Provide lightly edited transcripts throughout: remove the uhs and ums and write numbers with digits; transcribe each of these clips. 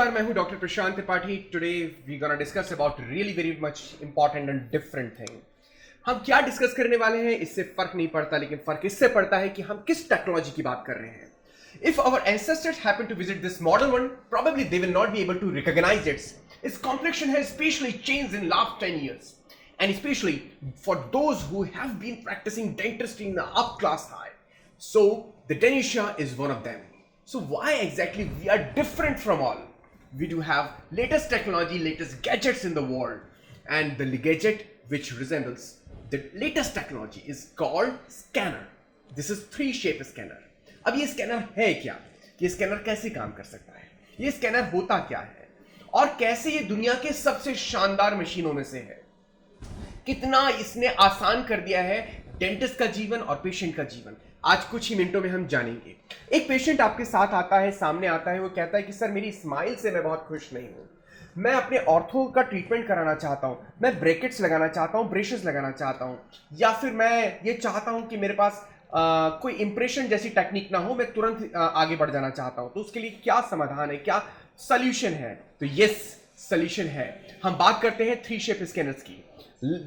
नमस्कार, मैं हूं doctor Prashant Tripathi. Today we gonna discuss about really very much important and different thing. हम क्या डिस्कस करने वाले हैं इससे फर्क नहीं पड़ता, लेकिन फर्क इससे पड़ता है कि हम किस टेक्नोलॉजी की बात कर रहे हैं। If our ancestors happen to visit this modern one, probably they will not be able to recognize it. Its complexion has especially changed in last 10 years. And especially for those who have been practicing dentistry in the up class high. So the Denisha is one of them. So why exactly we are different from all? We do have latest technology, latest gadgets in the world. And the gadget which resembles the latest technology is called scanner. This is 3-shape scanner. अब ये scanner है क्या, ये scanner कैसे काम कर सकता है, ये स्कैनर होता क्या है और कैसे ये दुनिया के सबसे शानदार मशीनों में से है, कितना इसने आसान कर दिया है डेंटिस्ट का जीवन और पेशेंट का जीवन, आज कुछ ही मिनटों में हम जानेंगे। एक पेशेंट आपके साथ आता है, सामने आता है, वो कहता है कि सर मेरी स्माइल से मैं बहुत खुश नहीं हूं, मैं अपने ऑर्थो का ट्रीटमेंट कराना चाहता हूं, मैं ब्रैकेट्स लगाना चाहता हूं, ब्रेसेस लगाना चाहता हूं, या फिर मैं ये चाहता हूं कि मेरे पास कोई इंप्रेशन जैसी टेक्निक ना हो, मैं तुरंत आगे बढ़ जाना चाहता हूं। तो उसके लिए क्या समाधान है, क्या सोल्यूशन है? तो यस, सोल्यूशन है। हम बात करते हैं 3-shape स्कैनर्स की।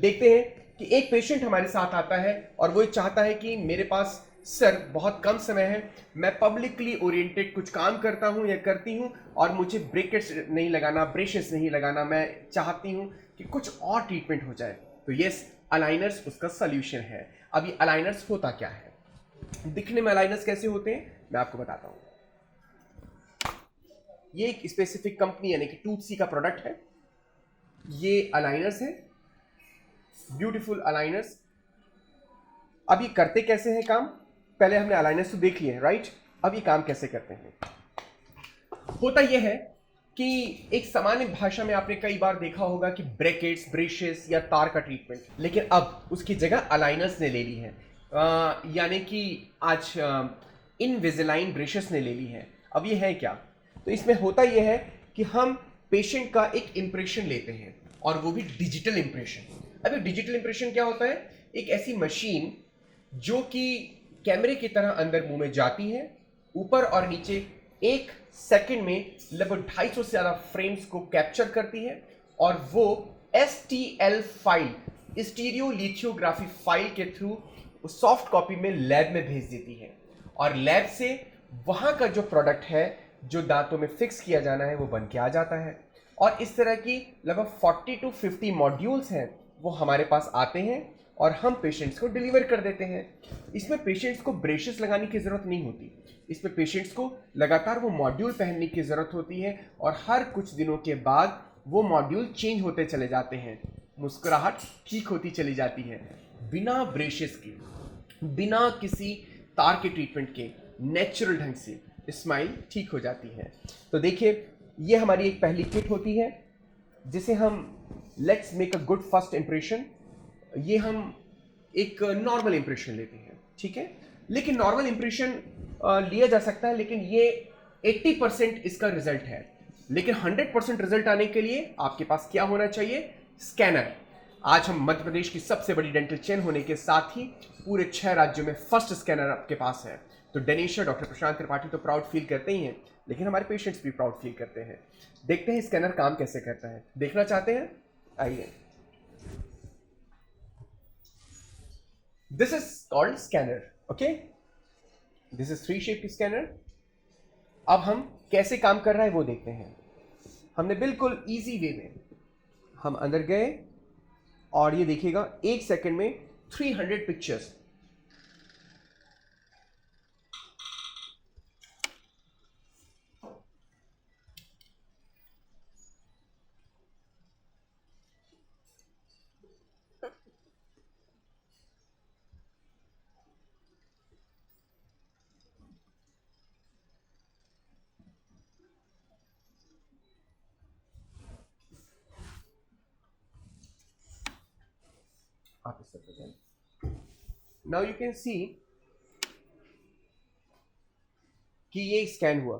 देखते हैं कि एक पेशेंट हमारे साथ आता है और वो चाहता है कि मेरे पास सर बहुत कम समय है, मैं पब्लिकली ओरिएंटेड कुछ काम करता हूं या करती हूं और मुझे ब्रैकेट्स नहीं लगाना, ब्रेसेस नहीं लगाना, मैं चाहती हूं कि कुछ और ट्रीटमेंट हो जाए। तो यस, अलाइनर्स उसका सोल्यूशन है। अब ये अलाइनर्स होता क्या है, दिखने में अलाइनर्स कैसे होते हैं, मैं आपको बताता हूं। ये एक स्पेसिफिक कंपनी यानी कि टूथसी का प्रोडक्ट है। ये अलाइनर्स है, ब्यूटीफुल अलाइनर्स। अब ये करते कैसे हैं काम, पहले हमने अलाइनर्स तो देख लिए हैं, राइट। अब ये काम कैसे करते हैं, होता यह है कि एक सामान्य भाषा में आपने कई बार देखा होगा कि ब्रैकेट्स, ब्रेसेस या तार का ट्रीटमेंट, लेकिन अब उसकी जगह अलाइनर्स ने ले ली है। यानी कि आज इनविजिलाइन ब्रेसेस ने ले ली है। अब ये है क्या, तो इसमें होता यह है कि हम पेशेंट का एक इंप्रेशन लेते हैं और वो भी डिजिटल इंप्रेशन। अब डिजिटल इंप्रेशन क्या होता है, एक ऐसी मशीन जो कि कैमरे की तरह अंदर मुंह में जाती है, ऊपर और नीचे 1 सेकंड में लगभग 250 से ज़्यादा फ्रेम्स को कैप्चर करती है और वो STL फाइल, स्टीरियोलिथोग्राफी फाइल के थ्रू सॉफ्ट कॉपी में लैब में भेज देती है और लैब से वहां का जो प्रोडक्ट है जो दांतों में फिक्स किया जाना है वो बन के आ जाता है। और इस तरह की लगभग 40 to 50 मॉड्यूल्स हैं, वो हमारे पास आते हैं और हम पेशेंट्स को डिलीवर कर देते हैं। इसमें पेशेंट्स को ब्रेसेस लगाने की ज़रूरत नहीं होती, इसमें पेशेंट्स को लगातार वो मॉड्यूल पहनने की ज़रूरत होती है और हर कुछ दिनों के बाद वो मॉड्यूल चेंज होते चले जाते हैं, मुस्कुराहट ठीक होती चली जाती है, बिना ब्रेसेस के, बिना किसी तार के ट्रीटमेंट के, नेचुरल ढंग से स्माइल ठीक हो जाती है। तो देखिए, ये हमारी एक पहली किट होती है जिसे हम let's make a good first impression. ये हम एक नॉर्मल इंप्रेशन लेते हैं, ठीक है, लेकिन नॉर्मल इंप्रेशन लिया जा सकता है, लेकिन ये 80% इसका रिजल्ट है। लेकिन 100% रिजल्ट आने के लिए आपके पास क्या होना चाहिए, स्कैनर। आज हम मध्य प्रदेश की सबसे बड़ी डेंटल चेन होने के साथ ही पूरे 6 राज्यों में फर्स्ट स्कैनर आपके पास है। तो डेनिशा डॉक्टर प्रशांत त्रिपाठी तो प्राउड फील करते ही हैं, लेकिन हमारे पेशेंट्स भी प्राउड फील करते हैं। देखते हैं स्कैनर काम कैसे करता है, देखना चाहते हैं, आइए। This is called scanner, okay, this is 3-shape scanner. अब हम कैसे काम कर रहा है वो देखते हैं। हमने बिल्कुल इजी वे में हम अंदर गए और ये देखिएगा 1 सेकंड में 300 पिक्चर्स। आप इस तरफ जाएं। नाउ यू कैन सी कि ये स्कैन हुआ।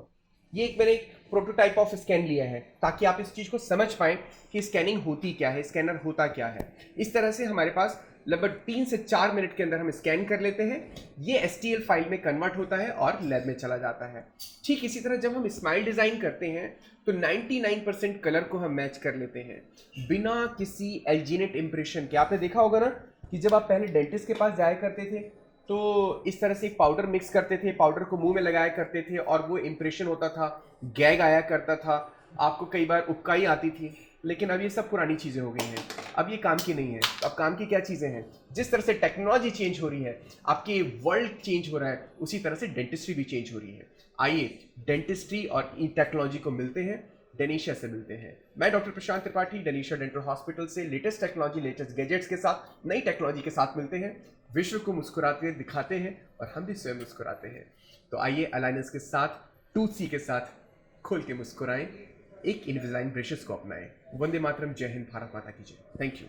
ये एक मैंने एक प्रोटोटाइप ऑफ स्कैन लिया है ताकि आप इस चीज़ को समझ पाएं कि स्कैनिंग होती क्या है, स्कैनर होता क्या है। इस तरह से हमारे पास लगभग 3 से 4 मिनट के अंदर हम स्कैन कर लेते हैं, ये STL फाइल में कन्वर्ट होता है और लैब में चला जाता है। ठीक इसी तरह जब हम स्माइल डिज़ाइन करते हैं तो 99% कलर को हम मैच कर लेते हैं बिना किसी एल्जीनेट इम्प्रेशन के। आपने देखा होगा ना कि जब आप पहले डेंटिस्ट के पास जाया करते थे तो इस तरह से एक पाउडर मिक्स करते थे, पाउडर को मुंह में लगाया करते थे और वो इम्प्रेशन होता था, गैग आया करता था, आपको कई बार उबकाई आती थी। लेकिन अब ये सब पुरानी चीज़ें हो गई हैं, अब ये काम की नहीं है। अब काम की क्या चीज़ें हैं? जिस तरह से टेक्नोलॉजी चेंज हो रही है, आपके वर्ल्ड चेंज हो रहा है, उसी तरह से डेंटिस्ट्री भी चेंज हो रही है। आइए डेंटिस्ट्री और टेक्नोलॉजी को मिलते हैं, डेनिशा से मिलते हैं। मैं doctor Prashant Tripathi, Denisha dental hospital से लेटेस्ट टेक्नोलॉजी, लेटेस्ट गैजेट्स के साथ, नई टेक्नोलॉजी के साथ मिलते हैं, विश्व को मुस्कुराते दिखाते हैं और हम भी स्वयं मुस्कुराते हैं। तो आइए अलाइनेंस के साथ, टूथ सी के साथ खोल के मुस्कुराएं, एक इनविज़ाइन ब्रशेस को अपनाएं। वंदे मातरम, जय हिंद, भारत माता की जय। Thank you.